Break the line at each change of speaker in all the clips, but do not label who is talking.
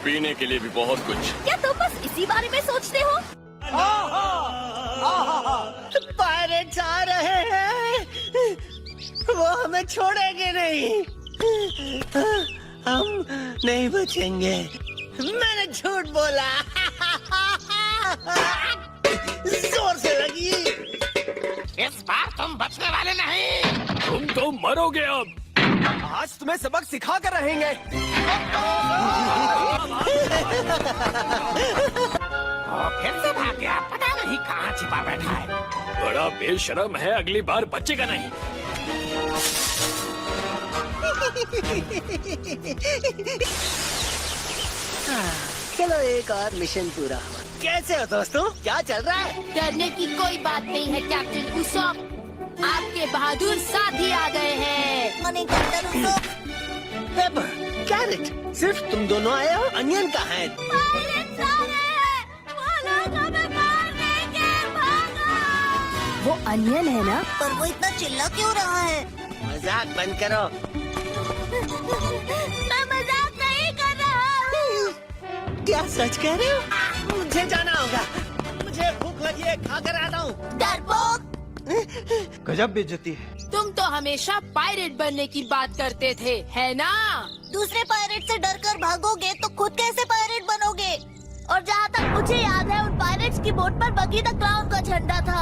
पीने के लिए भी बहुत कुछ।
क्या तुम बस इसी बारे में सोचते हो?
पायरेट्स आ रहे हैं, वो हमें छोड़ेंगे नहीं, हम नहीं बचेंगे। मैंने झूठ बोला। जोर से लगी।
इस बार तुम बचने वाले नहीं।
तुम तो मरोगे अब।
आज तुम्हें सबक सिखा कर रहेंगे।
फिर से भाग गया, पता नहीं कहाँ छिपा बैठा है।
बड़ा बेशरम है, अगली बार बचेगा नहीं।
चलो एक और मिशन पूरा हुआ। कैसे हो दोस्तों, क्या चल रहा है?
डरने की कोई बात नहीं है कैप्टन उसॉप। आपके बहादुर साथी आ गए हैं।
पेपर, कैरेट, सिर्फ तुम दोनों आए हो? अनियन कहाँ है?
पायरेट्स आ रहे हैं। वो लोग हमें मारने भागो। वो अनियन है ना?
पर वो इतना चिल्ला क्यों रहा है?
मजाक बंद करो।
मैं मजाक नहीं कर रहा हूँ।
क्या सच कह रहे हो? मुझे जाना होगा, मुझे भूख लगी है, खा कर आता हूँ।
डरपोक,
गजब बेइज्जती है।
तुम तो हमेशा पायरेट बनने की बात करते थे, है ना?
दूसरे पायरेट से डरकर भागोगे तो खुद कैसे पायरेट बनोगे? और जहाँ तक मुझे याद है, उन पायरेट्स की बोट पर बगी द क्लाउन का झंडा था।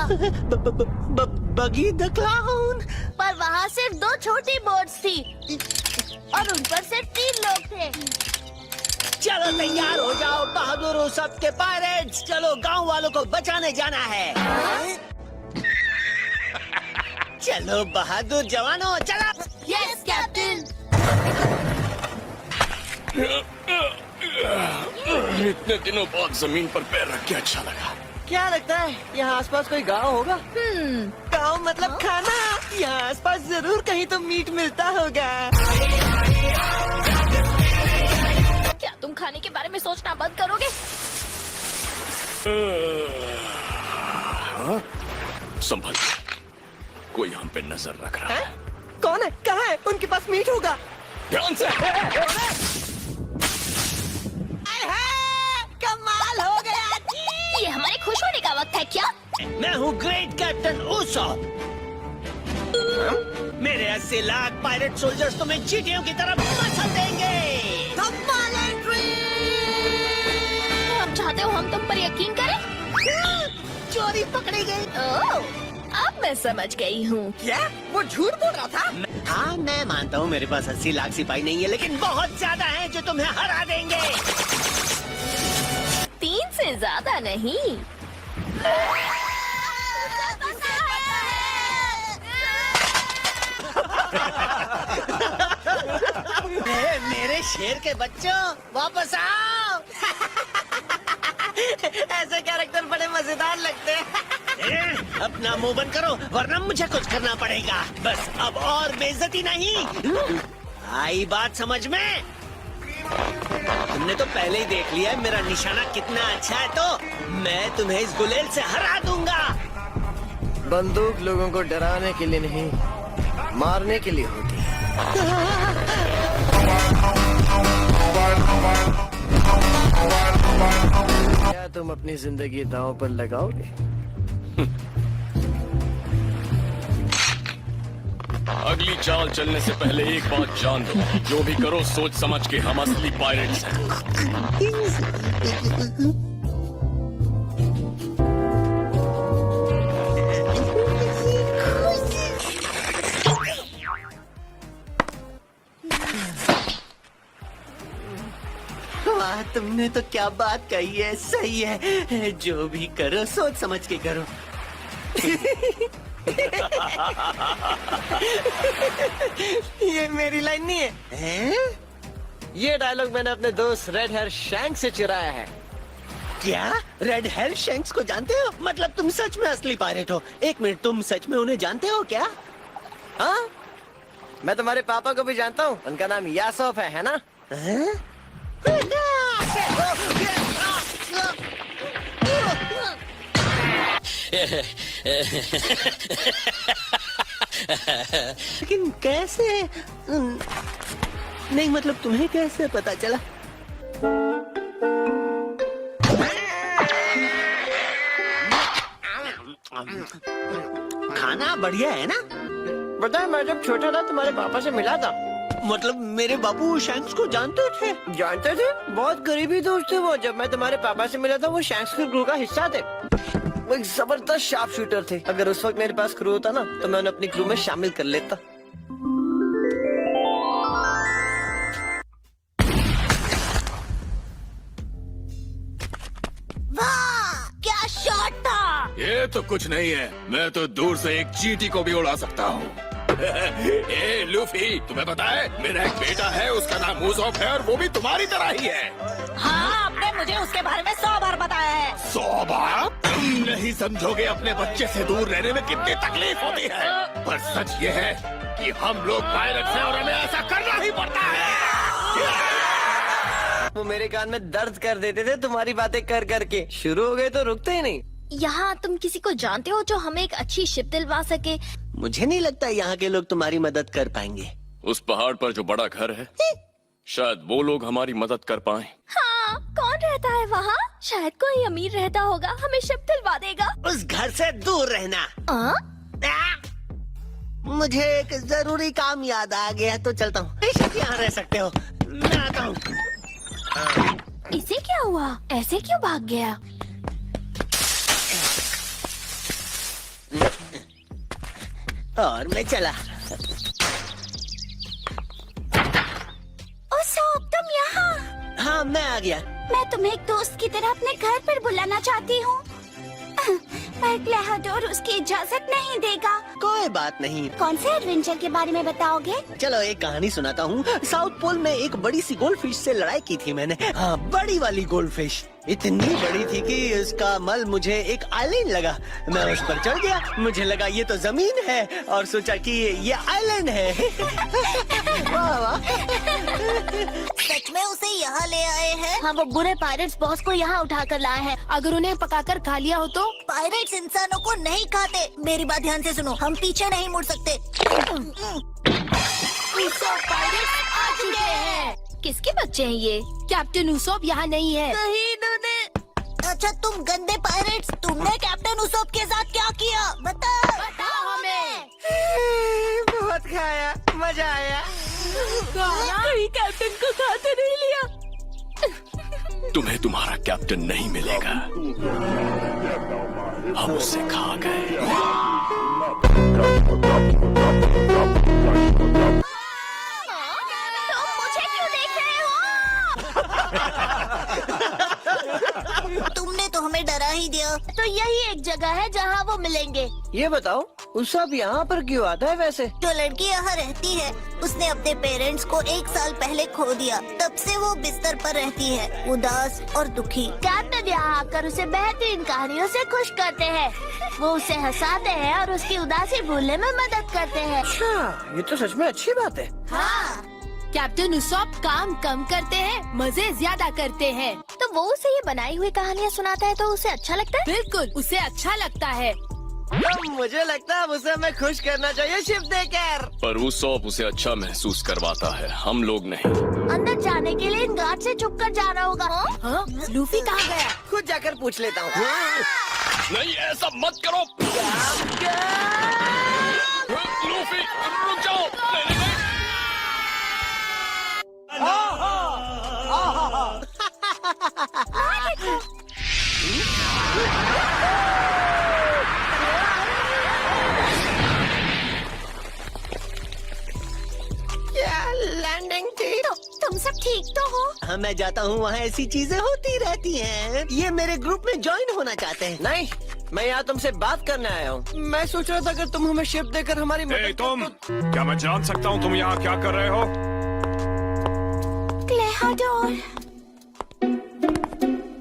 बगी द क्लाउन?
पर वहाँ सिर्फ 2 छोटी बोट्स थी और उन पर सिर्फ 3 लोग थे।
चलो तैयार हो जाओ बहादुर सबके पायरेट्स, चलो गांव वालों को बचाने जाना है। चलो बहादुर जवानों, चलो।
Yes captain.
इतने दिनों बाद जमीन पर पैर रख के अच्छा लगा।
क्या लगता है यहाँ आसपास कोई गांव होगा? गांव मतलब खाना। यहाँ आसपास जरूर कहीं तो मीट मिलता होगा।
क्या तुम खाने के बारे में सोचना बंद करोगे?
संभल, कोई हम पे नजर रख रहा है।
कौन है? कहाँ है? उनके पास मीट होगा।
ध्यान से।
कमाल हो गया।
ये हमारे खुश होने का वक्त है क्या?
मैं हूँ ग्रेट कैप्टन उसॉप। मेरे 80 लाख पायरेट सोल्जर्स तुम्हें चींटियों की तरफ मसल देंगे।
तुम चाहते हो हम तुम पर यकीन करें?
चोरी पकड़ी गई।
अब मैं समझ गई हूँ।
क्या वो झूठ बोल रहा था?
हाँ मैं मानता हूँ मेरे पास 80 लाख सिपाही नहीं है, लेकिन बहुत ज्यादा हैं जो तुम्हें हरा देंगे।
3 से ज्यादा नहीं।
मेरे शेर के बच्चों, वापस आओ।
ऐसे कैरेक्टर बड़े मजेदार लगते हैं।
अपना मुंह बंद करो, वरना मुझे कुछ करना पड़ेगा। बस अब और बेइज्जती नहीं। आई बात समझ में? तुमने तो पहले ही देख लिया है मेरा निशाना कितना अच्छा है, तो मैं तुम्हें इस गुलेल से हरा दूंगा।
बंदूक लोगों को डराने के लिए नहीं, मारने के लिए होती है। क्या तुम अपनी जिंदगी दांव पर लगाओगे?
अगली चाल चलने से पहले एक बात जान दो, जो भी करो सोच समझ के, हम असली पायरेट्स हैं।
वाह, तुमने तो क्या बात कही है, सही है। जो भी करो सोच समझ के करो।
ये मेरी लाइन नहीं है,
हैं?
ये डायलॉग मैंने अपने दोस्त रेड हेयर शैंक से चुराया है।
क्या रेड हेयर शैंक्स को जानते हो? मतलब तुम सच में असली पायरेट हो? एक मिनट, तुम सच में उन्हें जानते हो क्या?
हाँ, मैं तुम्हारे पापा को भी जानता हूँ। उनका नाम यासोफ है ना?
हैं? लेकिन कैसे? नहीं मतलब तुम्हें कैसे पता चला? खाना बढ़िया है ना?
पता है मैं जब छोटा था तुम्हारे पापा से मिला था।
मतलब मेरे बाबू शैंक्स को जानते थे?
जानते थे? बहुत करीबी दोस्त थे वो। जब मैं तुम्हारे पापा से मिला था वो शैंक्स के क्रू का हिस्सा थे। वो एक जबरदस्त शार्प शूटर थे। अगर उस वक्त मेरे पास क्रू होता ना तो मैं उन्हें अपनी क्रू में शामिल कर लेता।
वाह क्या शॉट था।
ये तो कुछ नहीं है, मैं तो दूर से एक चींटी को भी उड़ा सकता हूँ। ए लूफी, तुम्हें पता है मेरा एक बेटा है, उसका नाम उसोप है और वो भी तुम्हारी तरह ही है।
हाँ आपने मुझे उसके बारे में 100 बार बताया है।
100 बार? तुम नहीं समझोगे अपने बच्चे से दूर रहने में कितनी तकलीफ होती है। पर सच ये है कि हम लोग पायरेट्स हैं और हमें ऐसा करना ही पड़ता है।
वो मेरे कान में दर्द कर देते थे तुम्हारी बातें कर करके। शुरू हो गए तो रुकते ही नहीं।
यहाँ तुम किसी को जानते हो जो हमें एक अच्छी शिप दिलवा सके?
मुझे नहीं लगता यहाँ के लोग तुम्हारी मदद कर पाएंगे।
उस पहाड़ पर जो बड़ा घर है, शायद वो लोग हमारी मदद कर पाएं।
हाँ कौन रहता है वहाँ? शायद कोई अमीर रहता होगा, हमें शिप दिलवा देगा।
उस घर से दूर रहना। मुझे एक जरूरी काम याद आ गया तो चलता हूँ। यहाँ रह सकते हो, मैं आता हूँ।
इसे क्या हुआ? ऐसे क्यों भाग गया?
और मैं चला।
उसोप तुम यहाँ?
हाँ मैं आ गया।
मैं तुम्हें एक दोस्त की तरह अपने घर पर बुलाना चाहती हूँ, पर क्लेहाडोर उसकी इजाजत नहीं देगा।
कोई बात नहीं।
कौन से एडवेंचर के बारे में बताओगे?
चलो एक कहानी सुनाता हूँ। साउथ पोल में एक बड़ी सी गोल्ड फिश से लड़ाई की थी मैंने। हाँ बड़ी वाली गोल्ड फिश, इतनी बड़ी थी कि उसका मल मुझे एक आइलैंड लगा। मैं उस पर चढ़ गया, मुझे लगा ये तो जमीन है और सोचा कि ये आइलैंड है। वाह वाह।
सच में उसे यहाँ ले आए हैं? हाँ वो बुरे पायरेट्स बॉस को यहाँ उठा कर लाए हैं। अगर उन्हें पकाकर खा लिया हो तो? पायरेट्स इंसानों को नहीं खाते। मेरी बात ध्यान से सुनो, हम पीछे नहीं मुड़ सकते। पायरेट्स आ चुके हैं। किसके बच्चे हैं ये? कैप्टन उसोप यहाँ नहीं है। नहीं इन्होंने। अच्छा तुम गंदे पायरेट्स, तुमने कैप्टन उसोप के साथ क्या किया? बताओ हमें।
बहुत खाया, मजा आया।
कहीं कैप्टन को खाते नहीं लिया।
तुम्हें तुम्हारा कैप्टन नहीं मिलेगा, हम उससे खा गए।
तुमने तो हमें डरा ही दिया। तो यही एक जगह है जहाँ वो मिलेंगे।
ये बताओ उसोप यहाँ पर क्यों आता है वैसे?
जो लड़की यहाँ रहती है उसने अपने पेरेंट्स को 1 साल पहले खो दिया। तब से वो बिस्तर पर रहती है, उदास और दुखी। कैप्टन यहाँ आकर उसे बेहतरीन कहानियों से खुश करते हैं। वो उसे हंसाते हैं और उसकी उदासी भूलने में मदद करते हैं।
अच्छा ये तो सच में अच्छी बात है।
हाँ कैप्टन उसोप काम कम करते हैं, मजे ज्यादा करते हैं। तो वो उसे ये बनाई हुई कहानियाँ सुनाता है तो उसे अच्छा लगता है? बिल्कुल उसे अच्छा लगता है।
तो मुझे लगता है उसे हमें खुश करना चाहिए शिप देकर।
पर उसोप उसे अच्छा महसूस करवाता है, हम लोग नहीं।
अंदर जाने के लिए इन गार्ड से छुप कर जाना होगा। हाँ? लूफी कहाँ गया?
खुद जाकर पूछ लेता हूँ।
नहीं ऐसा मत करो। लूफी रुक जाओ। नहीं, नहीं।
लैंडिंग थी।
तुम सब ठीक तो हो?
हाँ मैं जाता हूँ, वहाँ ऐसी चीजें होती रहती हैं। ये मेरे ग्रुप में ज्वाइन होना चाहते हैं।
नहीं मैं यहाँ तुमसे बात करने आया हूँ। मैं सोच रहा था अगर तुम हमें शिप देकर हमारी मदद
तुम क्या मैं जान सकता हूँ तुम यहाँ क्या कर रहे हो?
क्लेहाडोर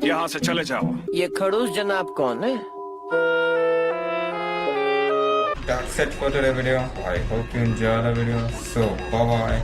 यहाँ से चले जाओ।
ये खड़ूस जनाब कौन है?
That's it for today's video. I hope you enjoy the video. So bye bye.